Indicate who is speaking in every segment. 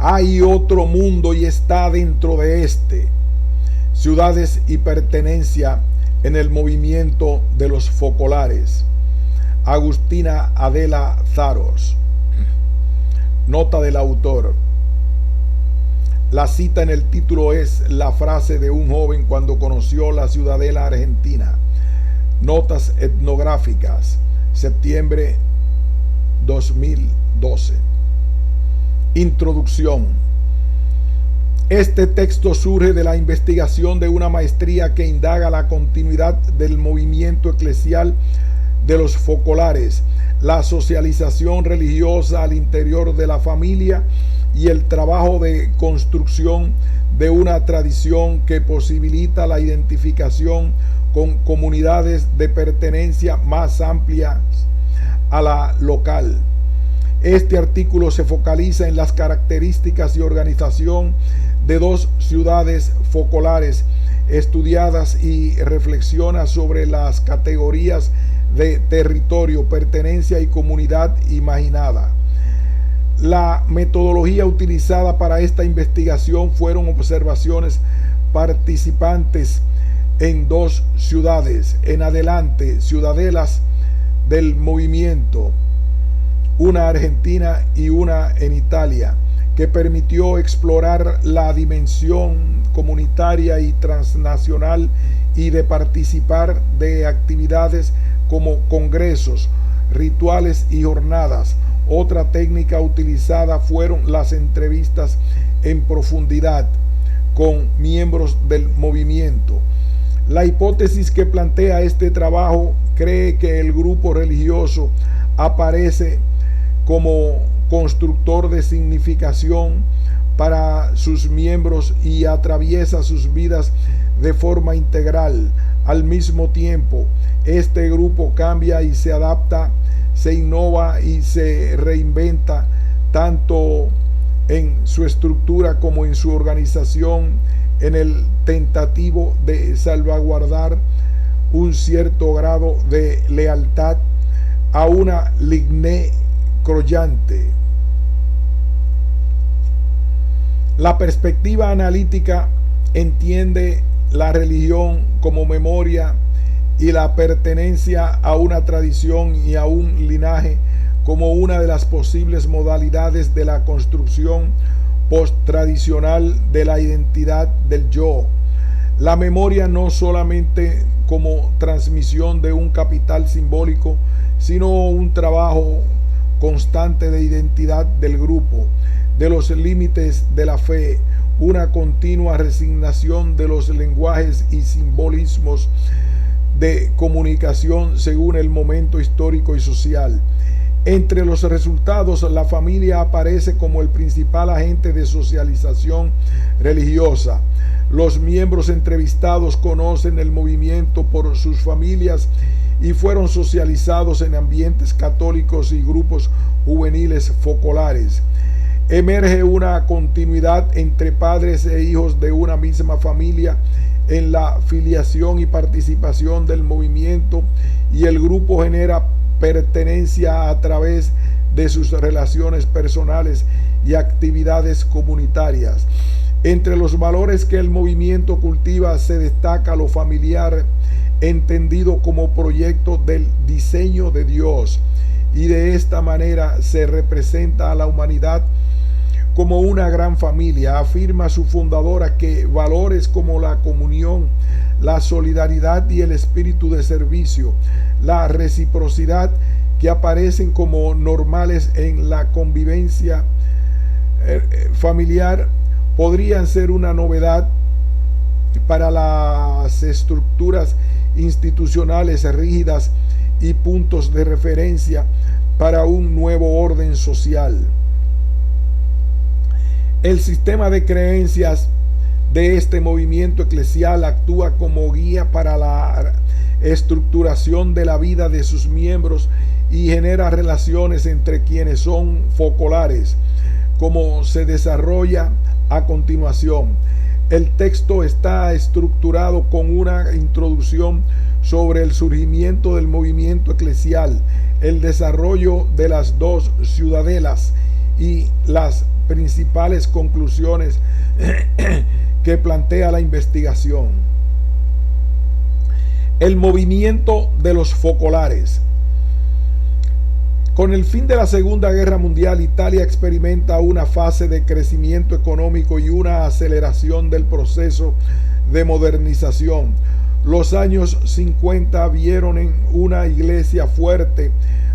Speaker 1: Hay otro mundo y está dentro de este. Ciudades y pertenencia en el movimiento de los focolares. Agustina Adela Zaros. Nota del autor. La cita en el título es la frase de un joven cuando conoció la ciudadela argentina. Notas etnográficas, septiembre 2012. Introducción. Este texto surge de la investigación de una maestría que indaga la continuidad del movimiento eclesial de los focolares, la socialización religiosa al interior de la familia y el trabajo de construcción de una tradición que posibilita la identificación con comunidades de pertenencia más amplias a la local. Este artículo se focaliza en las características y organización de dos ciudades focolares estudiadas y reflexiona sobre las categorías de territorio, pertenencia y comunidad imaginada. La metodología utilizada para esta investigación fueron observaciones participantes en dos ciudades en adelante, ciudadelas del movimiento, una argentina y una en Italia, que permitió explorar la dimensión comunitaria y transnacional y de participar de actividades como congresos, rituales y jornadas. Otra técnica utilizada fueron las entrevistas en profundidad con miembros del movimiento. La hipótesis que plantea este trabajo cree que el grupo religioso aparece como constructor de significación para sus miembros y atraviesa sus vidas de forma integral. Al mismo tiempo, este grupo cambia y se adapta, se innova y se reinventa tanto en su estructura como en su organización, en el tentativo de salvaguardar un cierto grado de lealtad a una lignée croyante. La perspectiva analítica entiende la religión como memoria y la pertenencia a una tradición y a un linaje como una de las posibles modalidades de la construcción post-tradicional de la identidad del yo. La memoria no solamente como transmisión de un capital simbólico, sino un trabajo constante de identidad del grupo, de los límites de la fe, una continua resignación de los lenguajes y simbolismos de comunicación según el momento histórico y social. Entre los resultados, la familia aparece como el principal agente de socialización religiosa. Los miembros entrevistados conocen el movimiento por sus familias y fueron socializados en ambientes católicos y grupos juveniles focolares. Emerge una continuidad entre padres e hijos de una misma familia en la filiación y participación del movimiento, y el grupo genera pertenencia a través de sus relaciones personales y actividades comunitarias. Entre los valores que el movimiento cultiva se destaca lo familiar, entendido como proyecto del diseño de Dios, y de esta manera se representa a la humanidad como una gran familia. Afirma su fundadora que valores como la comunión, la solidaridad y el espíritu de servicio, la reciprocidad, que aparecen como normales en la convivencia familiar, podrían ser una novedad para las estructuras institucionales rígidas y puntos de referencia para un nuevo orden social. El sistema de creencias de este movimiento eclesial actúa como guía para la estructuración de la vida de sus miembros y genera relaciones entre quienes son focolares, como se desarrolla a continuación. El texto está estructurado con una introducción sobre el surgimiento del movimiento eclesial, el desarrollo de las dos ciudadelas y las principales conclusiones que plantea la investigación. El movimiento de los focolares. Con el fin de la Segunda Guerra Mundial, Italia experimenta una fase de crecimiento económico y una aceleración del proceso de modernización. Los años 50 vieron en una iglesia fuerte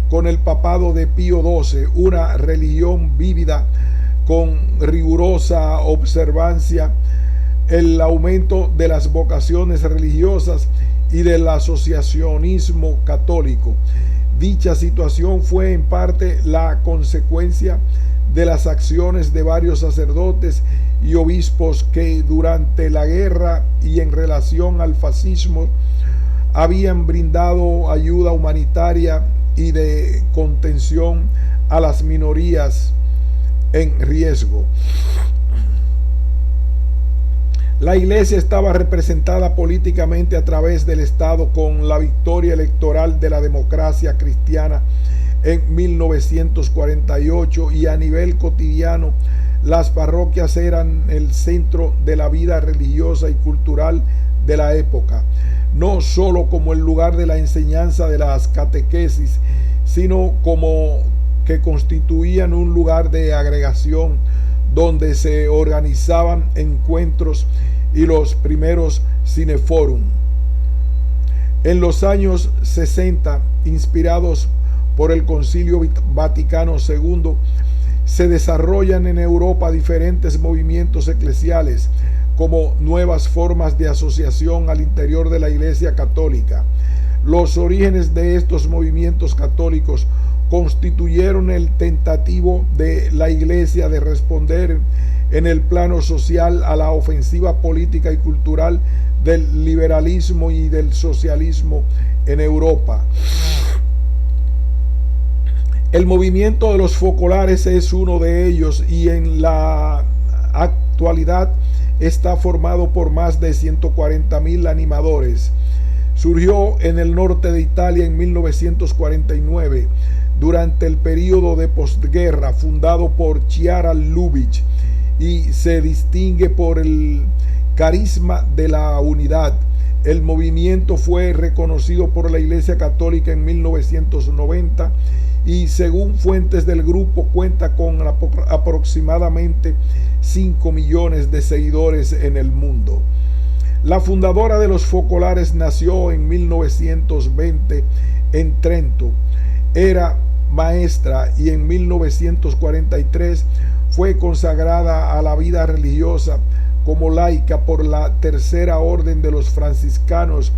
Speaker 1: con el papado de Pío XII, una religión vívida con rigurosa observancia, el aumento de las vocaciones religiosas y del asociacionismo católico. Dicha situación fue en parte la consecuencia de las acciones de varios sacerdotes y obispos que durante la guerra y en relación al fascismo habían brindado ayuda humanitaria y de contención a las minorías en riesgo. La iglesia estaba representada políticamente a través del Estado con la victoria electoral de la democracia cristiana en 1948, y a nivel cotidiano las parroquias eran el centro de la vida religiosa y cultural de la época, no solo como el lugar de la enseñanza de las catequesis, sino como que constituían un lugar de agregación donde se organizaban encuentros y los primeros cineforum. En los años 60, inspirados por el Concilio Vaticano II, se desarrollan en Europa diferentes movimientos eclesiales como nuevas formas de asociación al interior de la Iglesia Católica. Los orígenes de estos movimientos católicos constituyeron el tentativo de la Iglesia de responder en el plano social a la ofensiva política y cultural del liberalismo y del socialismo en Europa. El movimiento de los focolares es uno de ellos, y en la actualidad está formado por más de 140.000 animadores. Surgió en el norte de Italia en 1949, durante el periodo de posguerra, fundado por Chiara Lubich, y se distingue por el carisma de la unidad. El movimiento fue reconocido por la Iglesia Católica en 1990 y, según fuentes del grupo, cuenta con aproximadamente 5 millones de seguidores en el mundo. La fundadora de los focolares nació en 1920 en Trento. Era maestra y en 1943 fue consagrada a la vida religiosa como laica por la Tercera Orden de los Franciscanos,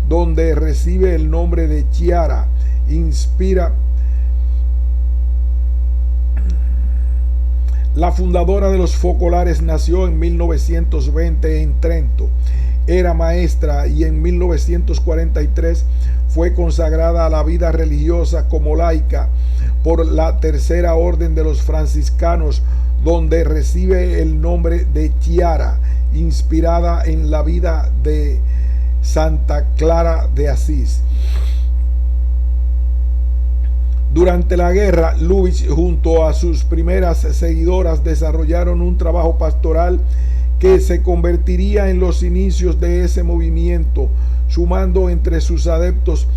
Speaker 1: donde recibe el nombre de Chiara. La fundadora de los focolares nació en 1920 en Trento. Era maestra y en 1943 fue consagrada a la vida religiosa como laica por la Tercera Orden de los Franciscanos, donde recibe el nombre de Chiara, inspirada en la vida de Santa Clara de Asís. Durante la guerra, Lubich junto a sus primeras seguidoras desarrollaron un trabajo pastoral que se convertiría en los inicios de ese movimiento, sumando entre sus adeptos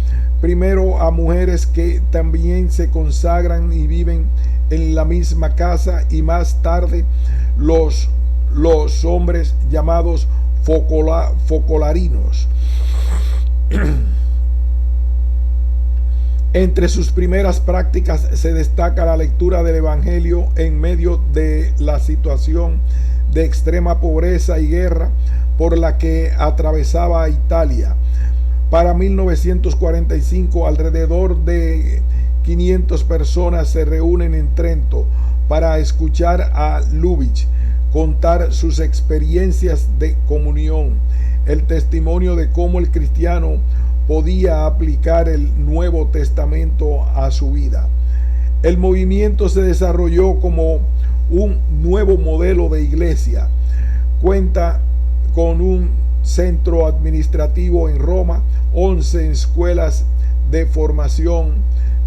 Speaker 1: primero a mujeres que también se consagran y viven en la misma casa, y más tarde los hombres llamados focolarinos. Entre sus primeras prácticas se destaca la lectura del Evangelio en medio de la situación de extrema pobreza y guerra por la que atravesaba Italia. Para 1945, alrededor de 500 personas se reúnen en Trento para escuchar a Lubich contar sus experiencias de comunión, el testimonio de cómo el cristiano podía aplicar el Nuevo Testamento a su vida. El movimiento se desarrolló como un nuevo modelo de iglesia. Cuenta con un centro administrativo en Roma, 11 escuelas de formación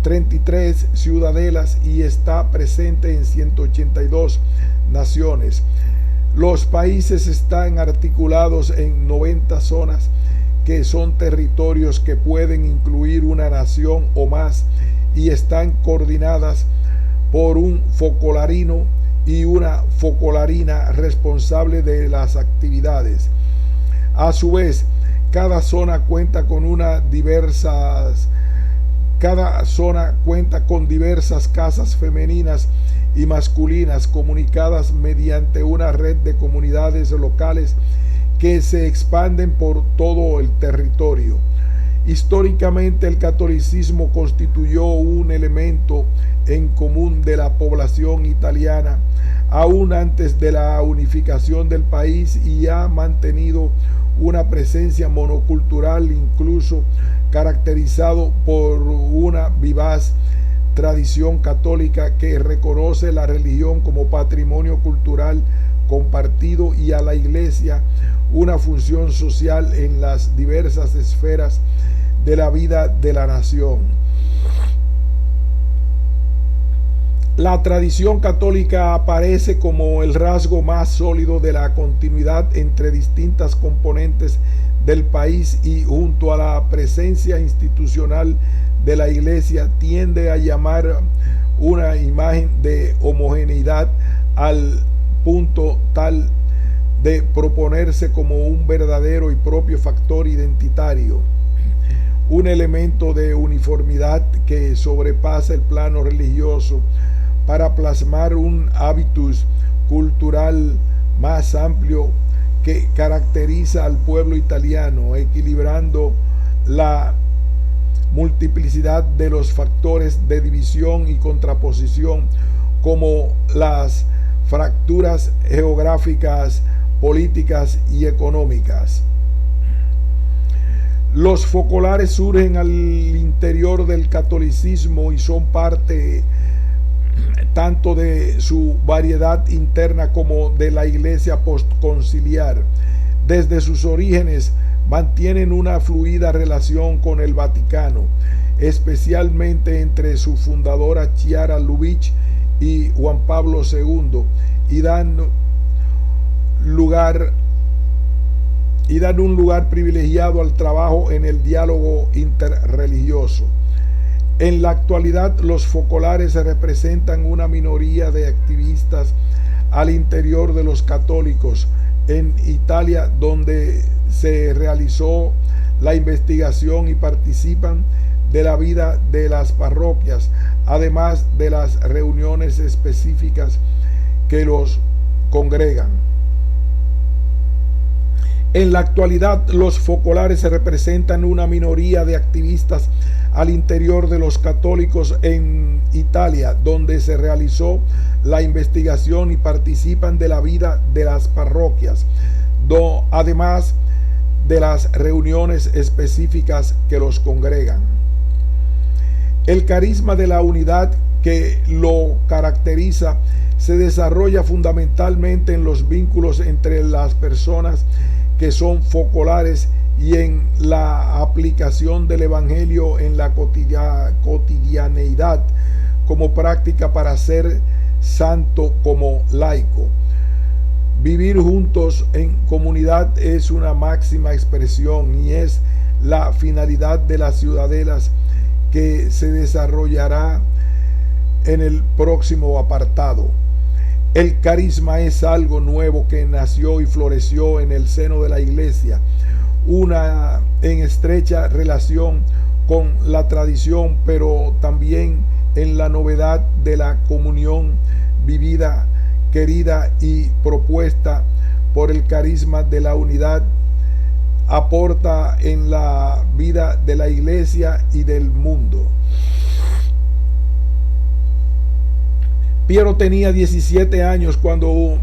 Speaker 1: 33 ciudadelas y está presente en 182 naciones. Los países están articulados en 90 zonas que son territorios que pueden incluir una nación o más y están coordinadas por un focolarino y una focolarina responsable de las actividades. A su vez, cada zona cuenta con diversas casas femeninas y masculinas comunicadas mediante una red de comunidades locales que se expanden por todo el territorio. Históricamente, el catolicismo constituyó un elemento en común de la población italiana aún antes de la unificación del país y ha mantenido una presencia monocultural, incluso caracterizado por una vivaz tradición católica que reconoce la religión como patrimonio cultural compartido y a la Iglesia una función social en las diversas esferas de la vida de la nación. La tradición católica aparece como el rasgo más sólido de la continuidad entre distintas componentes del país y junto a la presencia institucional de la Iglesia tiende a llamar una imagen de homogeneidad al punto tal de proponerse como un verdadero y propio factor identitario, un elemento de uniformidad que sobrepasa el plano religioso para plasmar un hábitus cultural más amplio que caracteriza al pueblo italiano, equilibrando la multiplicidad de los factores de división y contraposición como las fracturas geográficas, políticas y económicas. Los focolares surgen al interior del catolicismo y son parte tanto de su variedad interna como de la Iglesia postconciliar. Desde sus orígenes mantienen una fluida relación con el Vaticano, especialmente entre su fundadora Chiara Lubich y Juan Pablo II, y dan un lugar privilegiado al trabajo en el diálogo interreligioso. En la actualidad, los focolares representan una minoría de activistas al interior de los católicos en Italia, donde se realizó la investigación y participan de la vida de las parroquias, además de las reuniones específicas que los congregan. En la actualidad, los focolares representan una minoría de activistas al interior de los católicos en Italia, donde se realizó la investigación y participan de la vida de las parroquias, además de las reuniones específicas que los congregan. El carisma de la unidad que lo caracteriza se desarrolla fundamentalmente en los vínculos entre las personas que son focolares y en la aplicación del Evangelio en la cotidianeidad como práctica para ser santo como laico. Vivir juntos en comunidad es una máxima expresión y es la finalidad de las ciudadelas que se desarrollará en el próximo apartado. El carisma es algo nuevo que nació y floreció en el seno de la Iglesia, en estrecha relación con la tradición, pero también en la novedad de la comunión vivida, querida y propuesta por el carisma de la unidad, aporta en la vida de la Iglesia y del mundo. Piero tenía 17 años cuando